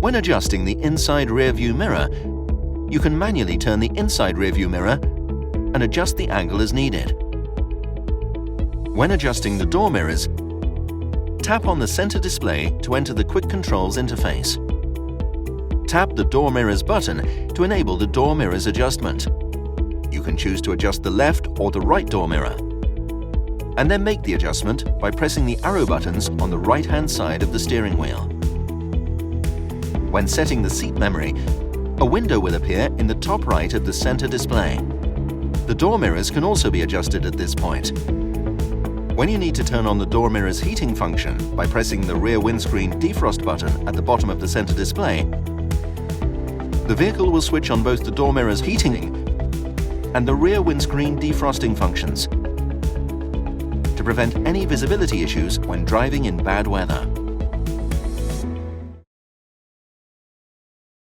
When adjusting the inside rear view mirror, you can manually turn the inside rear view mirror and adjust the angle as needed. When adjusting the door mirrors, tap on the center display to enter the Quick Controls interface. Tap the Door Mirrors button to enable the door mirrors adjustment. You can choose to adjust the left or the right door mirror, and then make the adjustment by pressing the arrow buttons on the right-hand side of the steering wheel. When setting the seat memory, a window will appear in the top right of the center display. The door mirrors can also be adjusted at this point. When you need to turn on the door mirrors heating function by pressing the rear windscreen defrost button at the bottom of the center display, the vehicle will switch on both the door mirrors heating and the rear windscreen defrosting functions to prevent any visibility issues when driving in bad weather.